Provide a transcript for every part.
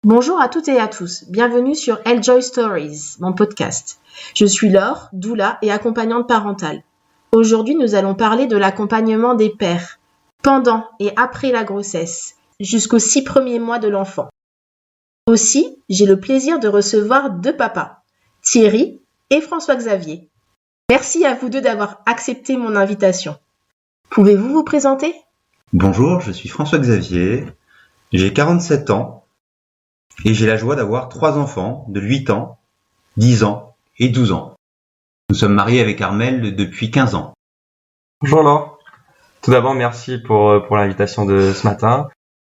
Bonjour à toutes et à tous, bienvenue sur Enjoy Stories, mon podcast. Je suis Laure, doula et accompagnante parentale. Aujourd'hui, nous allons parler de l'accompagnement des pères, pendant et après la grossesse, jusqu'aux 6 premiers mois de l'enfant. Aussi, j'ai le plaisir de recevoir 2 papas, Thierry et François-Xavier. Merci à vous deux d'avoir accepté mon invitation. Pouvez-vous vous présenter ? Bonjour, je suis François-Xavier, j'ai 47 ans et j'ai la joie d'avoir 3 enfants de 8 ans, 10 ans et 12 ans. Nous sommes mariés avec Armelle depuis 15 ans. Bonjour Laure. Tout d'abord, merci pour l'invitation de ce matin.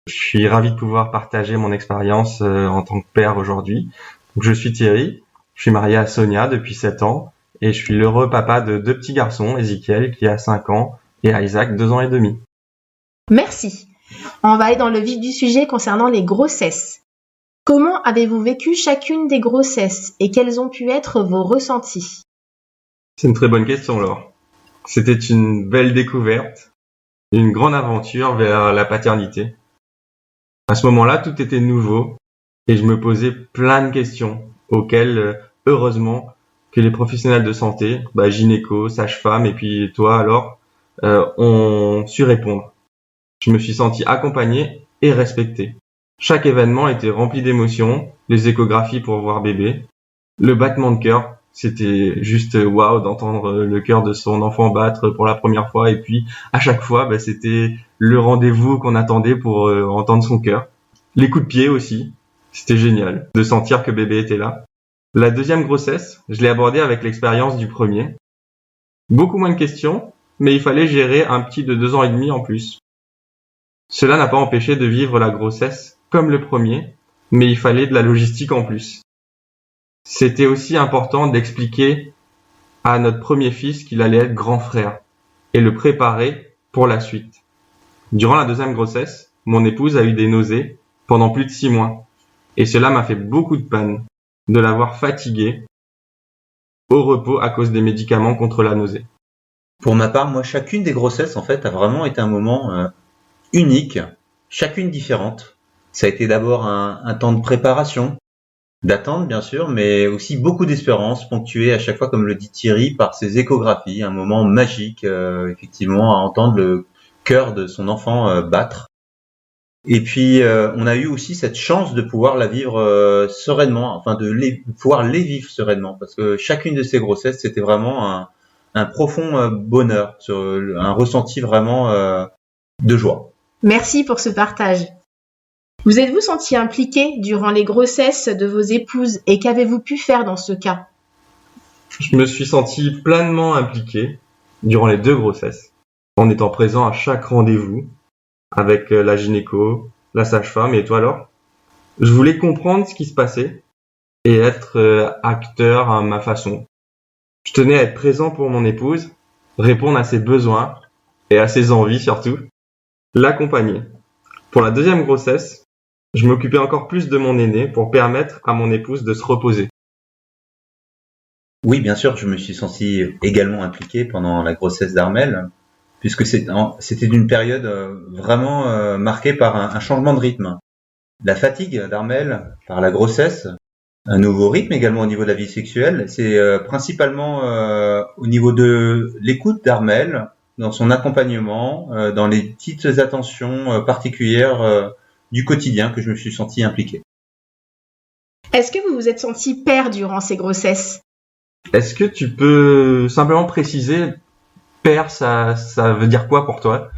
Je suis ravi de pouvoir partager mon expérience en tant que père aujourd'hui. Donc, je suis Thierry, je suis marié à Sonia depuis 7 ans et je suis l'heureux papa de 2 petits garçons, Ezekiel qui a 5 ans et Isaac 2 ans et demi. Merci. On va aller dans le vif du sujet concernant les grossesses. Comment avez-vous vécu chacune des grossesses et quels ont pu être vos ressentis ? C'est une très bonne question, Laure. C'était une belle découverte, une grande aventure vers la paternité. À ce moment-là, tout était nouveau et je me posais plein de questions auxquelles, heureusement, que les professionnels de santé, gynéco, sage-femme et puis toi alors, ont su répondre. Je me suis senti accompagné et respecté. Chaque événement était rempli d'émotions, les échographies pour voir bébé, le battement de cœur, c'était juste waouh d'entendre le cœur de son enfant battre pour la première fois et puis à chaque fois c'était le rendez-vous qu'on attendait pour entendre son cœur. Les coups de pied aussi, c'était génial de sentir que bébé était là. La deuxième grossesse, je l'ai abordée avec l'expérience du premier. Beaucoup moins de questions, mais il fallait gérer un petit de 2 ans et demi en plus. Cela n'a pas empêché de vivre la grossesse comme le premier, mais il fallait de la logistique en plus. C'était aussi important d'expliquer à notre premier fils qu'il allait être grand frère et le préparer pour la suite. Durant la deuxième grossesse, mon épouse a eu des nausées pendant plus de 6 mois et cela m'a fait beaucoup de peine de l'avoir fatiguée au repos à cause des médicaments contre la nausée. Pour ma part, moi, chacune des grossesses, en fait, a vraiment été un moment unique, chacune différente. Ça a été d'abord un temps de préparation, d'attente bien sûr, mais aussi beaucoup d'espérance, ponctuée à chaque fois, comme le dit Thierry, par ces échographies, un moment magique, effectivement, à entendre le cœur de son enfant battre. Et puis, on a eu aussi cette chance de pouvoir la vivre sereinement, enfin pouvoir les vivre sereinement, parce que chacune de ces grossesses, c'était vraiment un profond bonheur, un ressenti vraiment de joie. Merci pour ce partage. Vous êtes-vous senti impliqué durant les grossesses de vos épouses et qu'avez-vous pu faire dans ce cas ? Je me suis senti pleinement impliqué durant les 2 grossesses, en étant présent à chaque rendez-vous avec la gynéco, la sage-femme et toi alors. Je voulais comprendre ce qui se passait et être acteur à ma façon. Je tenais à être présent pour mon épouse, répondre à ses besoins et à ses envies surtout, l'accompagner. Pour la deuxième grossesse, je m'occupais encore plus de mon aîné pour permettre à mon épouse de se reposer. Oui, bien sûr, je me suis senti également impliqué pendant la grossesse d'Armelle, puisque c'était une période vraiment marquée par un changement de rythme. La fatigue d'Armelle par la grossesse, un nouveau rythme également au niveau de la vie sexuelle, c'est principalement au niveau de l'écoute d'Armelle, dans son accompagnement, dans les petites attentions particulières du quotidien que je me suis senti impliqué. Est-ce que vous vous êtes senti père durant ces grossesses ? Est-ce que tu peux simplement préciser, père, ça veut dire quoi pour toi ?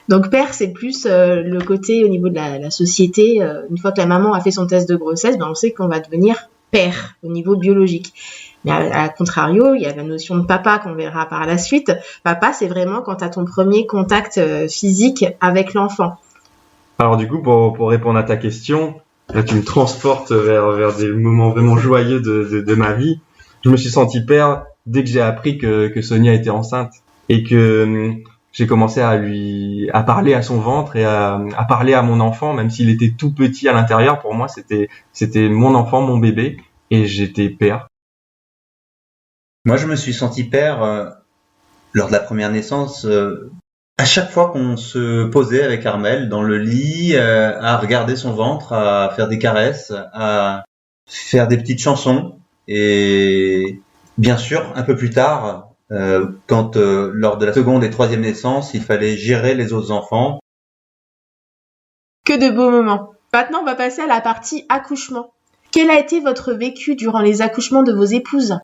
Donc père, c'est plus le côté au niveau de la société. Une fois que la maman a fait son test de grossesse, on sait qu'on va devenir père au niveau biologique. Mais à contrario, il y a la notion de papa qu'on verra par la suite. Papa, c'est vraiment quand tu as ton premier contact physique avec l'enfant. Alors du coup, pour répondre à ta question, là tu me transportes vers des moments vraiment joyeux de ma vie. Je me suis senti père dès que j'ai appris que Sonia était enceinte et que j'ai commencé à parler à son ventre et à parler à mon enfant, même s'il était tout petit à l'intérieur. Pour moi, c'était mon enfant, mon bébé, et j'étais père. Moi, je me suis senti père lors de la première naissance. À chaque fois qu'on se posait avec Armel dans le lit, à regarder son ventre, à faire des caresses, à faire des petites chansons, et bien sûr, un peu plus tard, quand lors de la seconde et troisième naissance, il fallait gérer les autres enfants. Que de beaux moments. Maintenant, on va passer à la partie accouchement. Quel a été votre vécu durant les accouchements de vos épouses?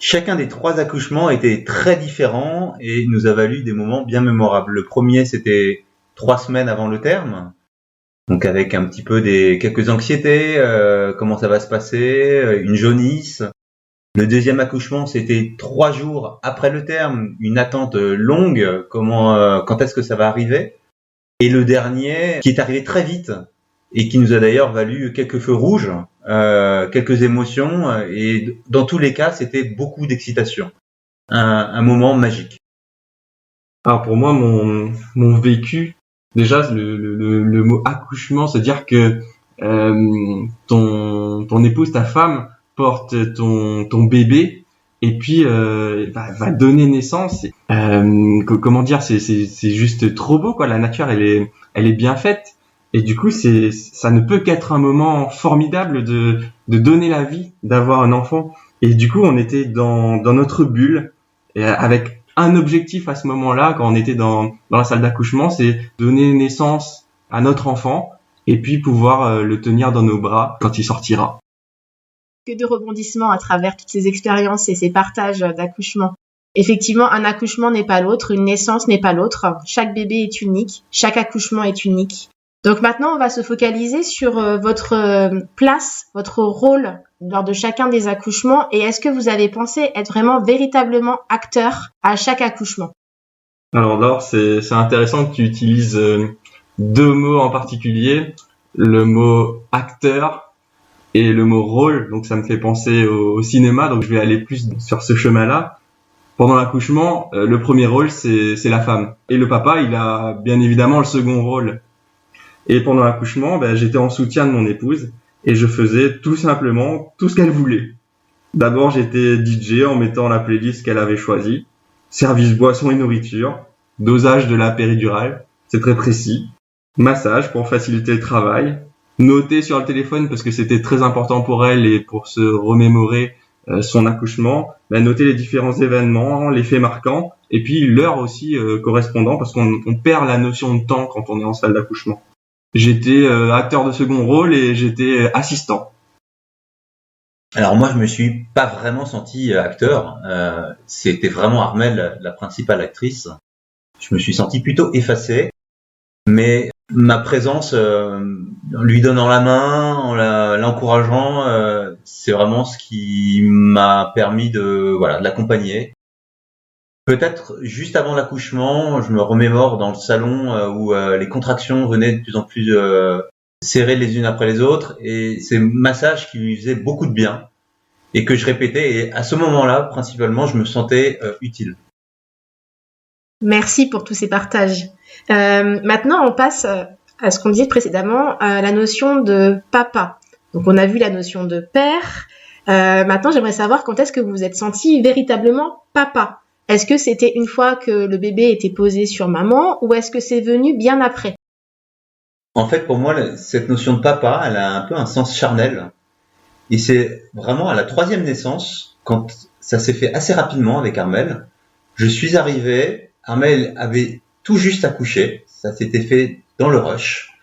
Chacun des 3 accouchements était très différent et nous a valu des moments bien mémorables. Le premier, c'était 3 semaines avant le terme, donc avec un petit peu quelques anxiétés, comment ça va se passer, une jaunisse. Le deuxième accouchement, c'était 3 jours après le terme, une attente longue, quand est-ce que ça va arriver. Et le dernier, qui est arrivé très vite et qui nous a d'ailleurs valu quelques feux rouges, quelques émotions, et dans tous les cas, c'était beaucoup d'excitation. Un moment magique. Alors pour moi, mon vécu, déjà le mot accouchement, c'est-à-dire que ton épouse, ta femme, porte ton bébé et puis va donner naissance. Comment dire, c'est juste trop beau, quoi. La nature, elle est bien faite. Et du coup, ça ne peut qu'être un moment formidable de donner la vie, d'avoir un enfant. Et du coup, on était dans notre bulle, et avec un objectif à ce moment-là, quand on était dans la salle d'accouchement, c'est donner naissance à notre enfant et puis pouvoir le tenir dans nos bras quand il sortira. Que de rebondissements à travers toutes ces expériences et ces partages d'accouchement. Effectivement, un accouchement n'est pas l'autre, une naissance n'est pas l'autre. Chaque bébé est unique, chaque accouchement est unique. Donc maintenant, on va se focaliser sur votre place, votre rôle lors de chacun des accouchements, et est-ce que vous avez pensé être vraiment véritablement acteur à chaque accouchement? Alors Laure, c'est intéressant que tu utilises 2 mots en particulier, le mot acteur et le mot rôle. Donc ça me fait penser au cinéma, donc je vais aller plus sur ce chemin-là. Pendant l'accouchement, le premier rôle, c'est la femme. Et le papa, il a bien évidemment le second rôle. Et pendant l'accouchement, j'étais en soutien de mon épouse et je faisais tout simplement tout ce qu'elle voulait. D'abord, j'étais DJ en mettant la playlist qu'elle avait choisie. Service boisson et nourriture. Dosage de la péridurale. C'est très précis. Massage pour faciliter le travail. Noter sur le téléphone parce que c'était très important pour elle et pour se remémorer son accouchement. Noter les différents événements, les faits marquants. Et puis l'heure aussi correspondant parce qu'on perd la notion de temps quand on est en salle d'accouchement. J'étais acteur de second rôle et j'étais assistant. Alors moi, je me suis pas vraiment senti acteur. C'était vraiment Armel, la principale actrice. Je me suis senti plutôt effacé, mais ma présence, en lui donnant la main, en l'encourageant, c'est vraiment ce qui m'a permis de l'accompagner. Peut-être juste avant l'accouchement, je me remémore dans le salon où les contractions venaient de plus en plus serrées les unes après les autres, et c'est massage qui lui faisait beaucoup de bien et que je répétais, et à ce moment-là, principalement, je me sentais utile. Merci pour tous ces partages. Maintenant, on passe à ce qu'on disait précédemment, la notion de papa. Donc, on a vu la notion de père. Maintenant, j'aimerais savoir quand est-ce que vous vous êtes senti véritablement papa. Est-ce que c'était une fois que le bébé était posé sur maman ou est-ce que c'est venu bien après? En fait, pour moi, cette notion de papa, elle a un peu un sens charnel. Et c'est vraiment à la 3e naissance, quand ça s'est fait assez rapidement avec Armel. Je suis arrivé, Armel avait tout juste accouché, ça s'était fait dans le rush.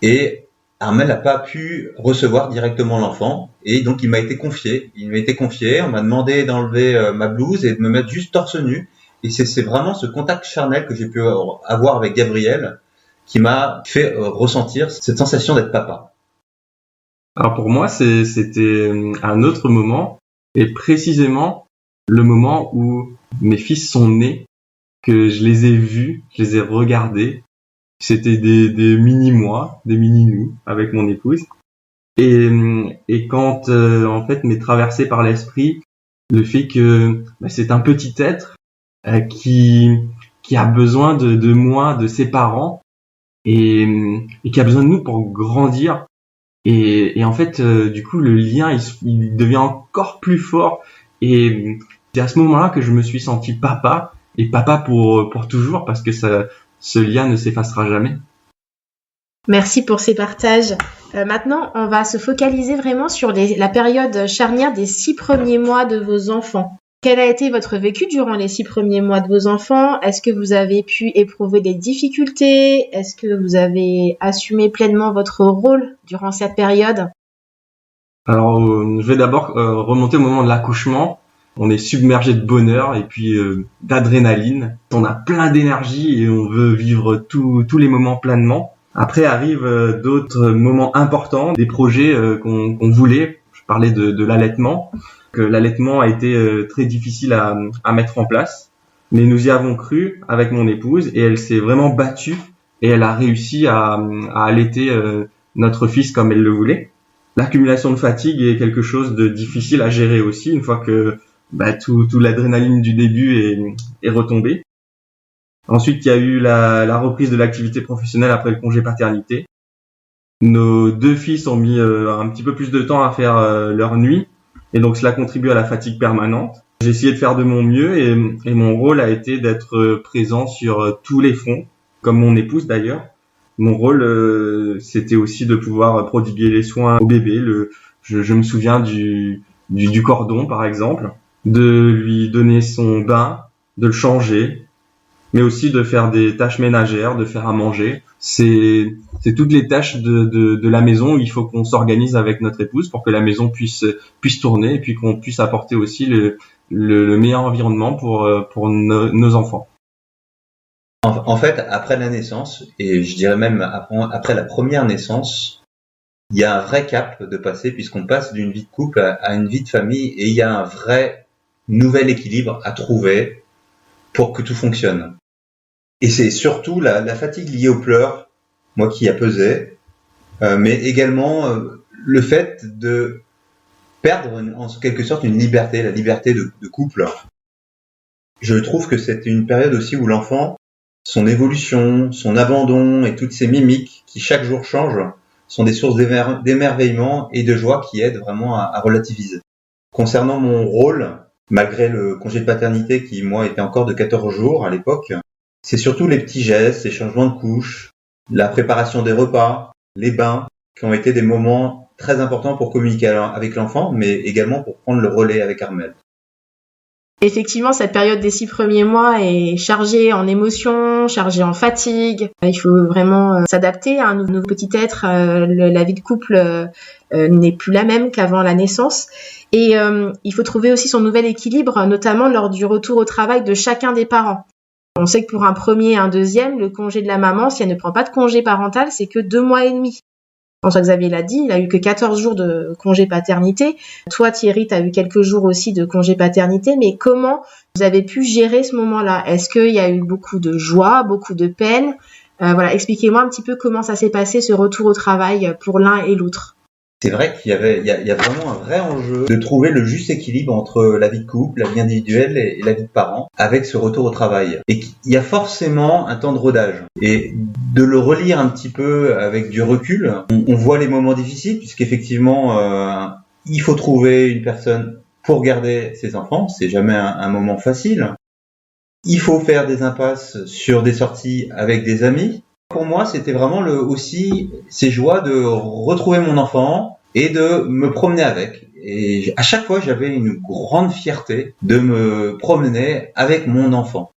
Et Armel n'a pas pu recevoir directement l'enfant, et donc il m'a été confié. On m'a demandé d'enlever ma blouse et de me mettre juste torse nu. Et c'est vraiment ce contact charnel que j'ai pu avoir avec Gabriel qui m'a fait ressentir cette sensation d'être papa. Alors pour moi, c'était un autre moment, et précisément le moment où mes fils sont nés, que je les ai vus, je les ai regardés, C'était des mini-moi, des mini-nous avec mon épouse. Et quand en fait m'est traversé par l'esprit le fait que c'est un petit être qui a besoin de moi, de ses parents, et qui a besoin de nous pour grandir. Et en fait, du coup, le lien il devient encore plus fort. Et c'est à ce moment-là que je me suis senti papa, et papa pour toujours, parce que ce lien ne s'effacera jamais. Merci pour ces partages. Maintenant, on va se focaliser vraiment sur la période charnière des 6 premiers mois de vos enfants. Quel a été votre vécu durant les 6 premiers mois de vos enfants? Est-ce que vous avez pu éprouver des difficultés? Est-ce que vous avez assumé pleinement votre rôle durant cette période? Alors, je vais d'abord remonter au moment de l'accouchement. On est submergé de bonheur et puis d'adrénaline. On a plein d'énergie et on veut vivre tous les moments pleinement. Après arrivent d'autres moments importants, des projets qu'on voulait. Je parlais de l'allaitement. Que l'allaitement a été très difficile à mettre en place, mais nous y avons cru avec mon épouse et elle s'est vraiment battue et elle a réussi à allaiter notre fils comme elle le voulait. L'accumulation de fatigue est quelque chose de difficile à gérer aussi une fois que tout l'adrénaline du début est retombée. Ensuite, il y a eu la reprise de l'activité professionnelle après le congé paternité. Nos 2 fils ont mis un petit peu plus de temps à faire leur nuit. Et donc cela contribue à la fatigue permanente. J'ai essayé de faire de mon mieux et mon rôle a été d'être présent sur tous les fronts, comme mon épouse d'ailleurs. Mon rôle, c'était aussi de pouvoir prodiguer les soins au bébé. Je me souviens du cordon par exemple, de lui donner son bain, de le changer, mais aussi de faire des tâches ménagères, de faire à manger. C'est toutes les tâches de la maison où il faut qu'on s'organise avec notre épouse pour que la maison puisse tourner et puis qu'on puisse apporter aussi le meilleur environnement pour nos enfants. En fait, après la naissance, et je dirais même après la première naissance, il y a un vrai cap de passer puisqu'on passe d'une vie de couple à une vie de famille et il y a un vrai nouvel équilibre à trouver pour que tout fonctionne. Et c'est surtout la fatigue liée aux pleurs, moi qui a pesé, mais également le fait de perdre en quelque sorte une liberté, la liberté de couple. Je trouve que c'est une période aussi où l'enfant, son évolution, son abandon et toutes ses mimiques qui chaque jour changent sont des sources d'émerveillement et de joie qui aident vraiment à relativiser. Concernant mon rôle, malgré le congé de paternité qui, moi, était encore de 14 jours à l'époque, c'est surtout les petits gestes, les changements de couches, la préparation des repas, les bains, qui ont été des moments très importants pour communiquer avec l'enfant, mais également pour prendre le relais avec Armelle. Effectivement, cette période des 6 premiers mois est chargée en émotions, chargée en fatigue. Il faut vraiment s'adapter à un nouveau petit être. La vie de couple n'est plus la même qu'avant la naissance. Et il faut trouver aussi son nouvel équilibre, notamment lors du retour au travail de chacun des parents. On sait que pour un premier et un deuxième, le congé de la maman, si elle ne prend pas de congé parental, c'est que 2 mois et demi. François-Xavier l'a dit, il a eu que 14 jours de congé paternité. Toi, Thierry, tu as eu quelques jours aussi de congé paternité, mais comment vous avez pu gérer ce moment-là? Est-ce qu'il y a eu beaucoup de joie, beaucoup de peine? Expliquez-moi un petit peu comment ça s'est passé, ce retour au travail pour l'un et l'autre. C'est vrai qu'il y a vraiment un vrai enjeu de trouver le juste équilibre entre la vie de couple, la vie individuelle et la vie de parent avec ce retour au travail. Et qu'il y a forcément un temps de rodage. Et de le relire un petit peu avec du recul, on voit les moments difficiles puisqu'effectivement, il faut trouver une personne pour garder ses enfants. C'est jamais un moment facile. Il faut faire des impasses sur des sorties avec des amis. Pour moi, c'était vraiment aussi ces joies de retrouver mon enfant et de me promener avec. Et à chaque fois, j'avais une grande fierté de me promener avec mon enfant.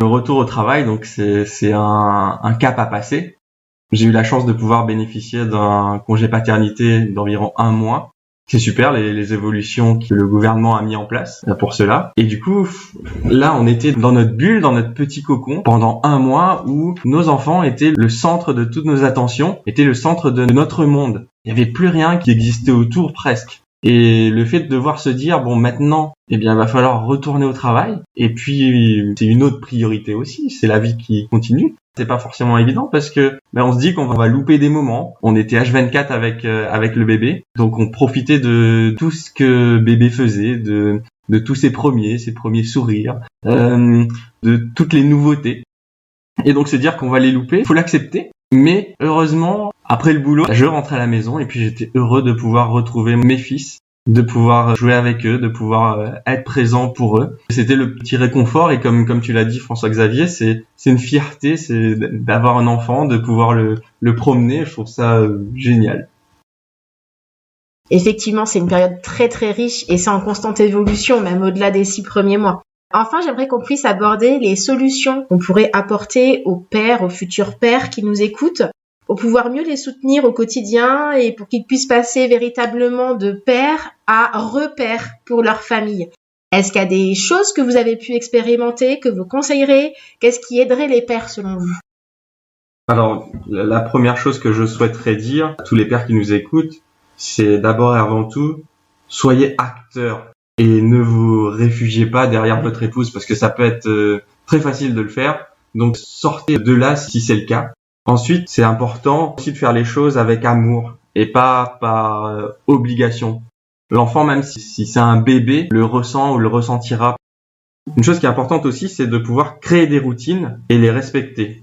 Le retour au travail, donc c'est un cap à passer. J'ai eu la chance de pouvoir bénéficier d'un congé paternité d'environ 1 mois. C'est super les évolutions que le gouvernement a mis en place pour cela. Et du coup, là, on était dans notre bulle, dans notre petit cocon pendant 1 mois où nos enfants étaient le centre de toutes nos attentions, étaient le centre de notre monde. Il n'y avait plus rien qui existait autour presque. Et le fait de devoir se dire, bon, maintenant, va falloir retourner au travail. Et puis, c'est une autre priorité aussi, c'est la vie qui continue. C'est pas forcément évident parce que on se dit qu'on va louper des moments. On était H24 avec le bébé, donc on profitait de tout ce que bébé faisait, de tous ses premiers sourires, de toutes les nouveautés. Et donc se dire qu'on va les louper, faut l'accepter. Mais heureusement, après le boulot, je rentrais à la maison et puis j'étais heureux de pouvoir retrouver mes fils, de pouvoir jouer avec eux, de pouvoir être présent pour eux. C'était le petit réconfort et comme tu l'as dit François-Xavier, c'est une fierté, c'est d'avoir un enfant, de pouvoir le promener. Je trouve ça génial. Effectivement, c'est une période très très riche et c'est en constante évolution, même au-delà des 6 premiers mois. Enfin, j'aimerais qu'on puisse aborder les solutions qu'on pourrait apporter aux pères, aux futurs pères qui nous écoutent, pour pouvoir mieux les soutenir au quotidien et pour qu'ils puissent passer véritablement de père à repère pour leur famille. Est-ce qu'il y a des choses que vous avez pu expérimenter, que vous conseillerez? Qu'est-ce qui aiderait les pères selon vous? Alors, la première chose que je souhaiterais dire à tous les pères qui nous écoutent, c'est d'abord et avant tout, soyez acteurs et ne vous réfugiez pas derrière votre épouse parce que ça peut être très facile de le faire. Donc, sortez de là si c'est le cas. Ensuite, c'est important aussi de faire les choses avec amour et pas par obligation. L'enfant, même si c'est un bébé, le ressent ou le ressentira. Une chose qui est importante aussi, c'est de pouvoir créer des routines et les respecter.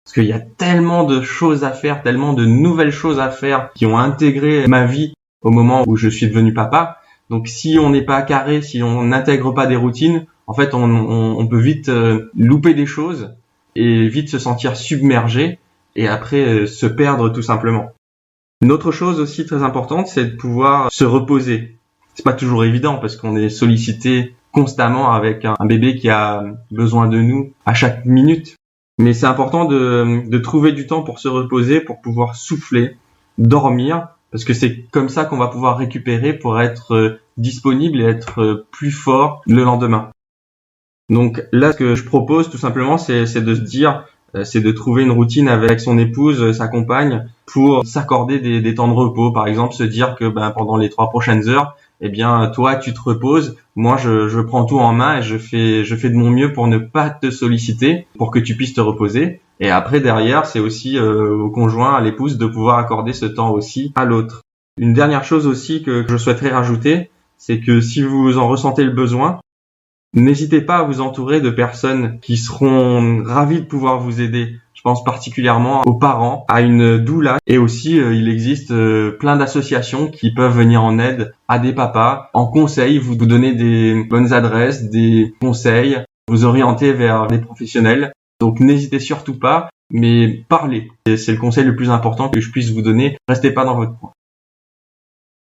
Parce qu'il y a tellement de choses à faire, tellement de nouvelles choses à faire qui ont intégré ma vie au moment où je suis devenu papa. Donc si on n'est pas carré, si on n'intègre pas des routines, en fait on peut vite louper des choses et vite se sentir submergé et après se perdre tout simplement. Une autre chose aussi très importante, c'est de pouvoir se reposer. C'est pas toujours évident parce qu'on est sollicité constamment avec un bébé qui a besoin de nous à chaque minute. Mais c'est important de trouver du temps pour se reposer, pour pouvoir souffler, dormir, parce que c'est comme ça qu'on va pouvoir récupérer pour être disponible et être plus fort le lendemain. Donc là, ce que je propose tout simplement, c'est de se dire, c'est de trouver une routine avec son épouse, sa compagne, pour s'accorder des temps de repos. Par exemple, se dire que pendant les 3 prochaines heures, eh bien toi tu te reposes, moi je prends tout en main et je fais de mon mieux pour ne pas te solliciter, pour que tu puisses te reposer. Et après derrière, c'est aussi au conjoint, à l'épouse de pouvoir accorder ce temps aussi à l'autre. Une dernière chose aussi que je souhaiterais rajouter, c'est que si vous en ressentez le besoin, n'hésitez pas à vous entourer de personnes qui seront ravies de pouvoir vous aider. Je pense particulièrement aux parents, à une doula, et aussi il existe plein d'associations qui peuvent venir en aide à des papas, en conseil, vous donner des bonnes adresses, des conseils, vous orienter vers des professionnels. Donc n'hésitez surtout pas, mais parlez. C'est le conseil le plus important que je puisse vous donner. Restez pas dans votre coin.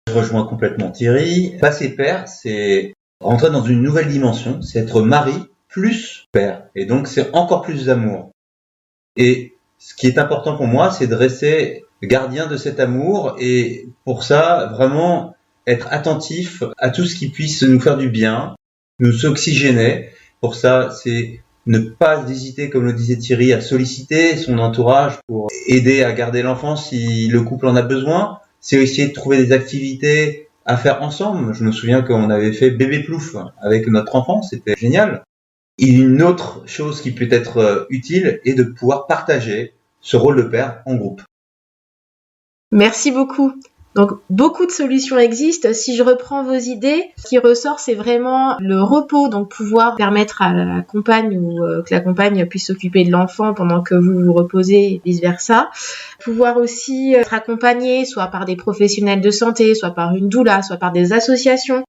Je rejoins complètement Thierry. Passer père, c'est rentrer dans une nouvelle dimension, c'est être mari plus père. Et donc c'est encore plus d'amour. Et ce qui est important pour moi, c'est de rester gardien de cet amour et pour ça, vraiment être attentif à tout ce qui puisse nous faire du bien, nous oxygéner. Pour ça, c'est ne pas hésiter, comme le disait Thierry, à solliciter son entourage pour aider à garder l'enfant si le couple en a besoin. C'est essayer de trouver des activités à faire ensemble. Je me souviens qu'on avait fait bébé plouf avec notre enfant, c'était génial. Et une autre chose qui peut être utile est de pouvoir partager ce rôle de père en groupe. Merci beaucoup. Donc, beaucoup de solutions existent. Si je reprends vos idées, ce qui ressort, c'est vraiment le repos. Donc, pouvoir permettre à la compagne ou que la compagne puisse s'occuper de l'enfant pendant que vous vous reposez et vice-versa. Pouvoir aussi être accompagné, soit par des professionnels de santé, soit par une doula, soit par des associations.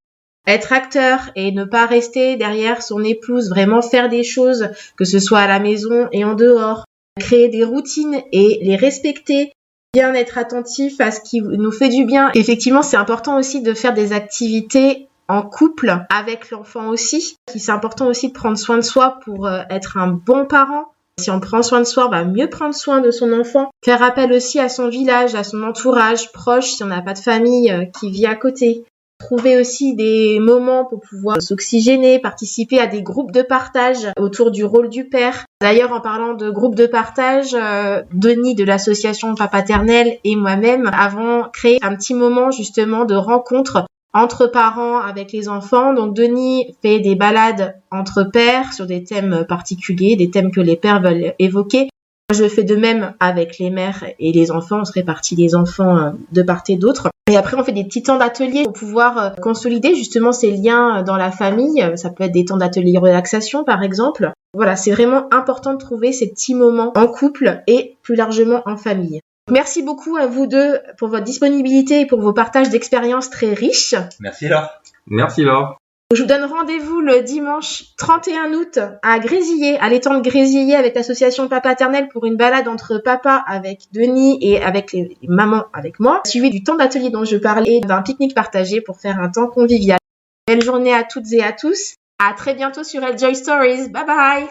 Être acteur et ne pas rester derrière son épouse, vraiment faire des choses, que ce soit à la maison et en dehors. Créer des routines et les respecter. Bien être attentif à ce qui nous fait du bien. Effectivement, c'est important aussi de faire des activités en couple avec l'enfant aussi. C'est important aussi de prendre soin de soi pour être un bon parent. Si on prend soin de soi, on va mieux prendre soin de son enfant. Faire appel aussi à son village, à son entourage proche si on n'a pas de famille qui vit à côté. Trouver aussi des moments pour pouvoir s'oxygéner, participer à des groupes de partage autour du rôle du père. D'ailleurs, en parlant de groupes de partage, Denis de l'association Papaternelle et moi-même avons créé un petit moment justement de rencontre entre parents avec les enfants. Donc Denis fait des balades entre pères sur des thèmes particuliers, des thèmes que les pères veulent évoquer. Je fais de même avec les mères et les enfants. On se répartit les enfants de part et d'autre. Et après, on fait des petits temps d'atelier pour pouvoir consolider justement ces liens dans la famille. Ça peut être des temps d'atelier relaxation, par exemple. Voilà, c'est vraiment important de trouver ces petits moments en couple et plus largement en famille. Merci beaucoup à vous deux pour votre disponibilité et pour vos partages d'expériences très riches. Merci Laure. Merci Laure. Je vous donne rendez-vous le dimanche 31 août à Grésillé, à l'étang de Grésillé avec l'association Papaternelle pour une balade entre papa avec Denis et avec les mamans avec moi, suivi du temps d'atelier dont je parlais et d'un pique-nique partagé pour faire un temps convivial. Belle journée à toutes et à tous. À très bientôt sur Enjoy Stories. Bye bye!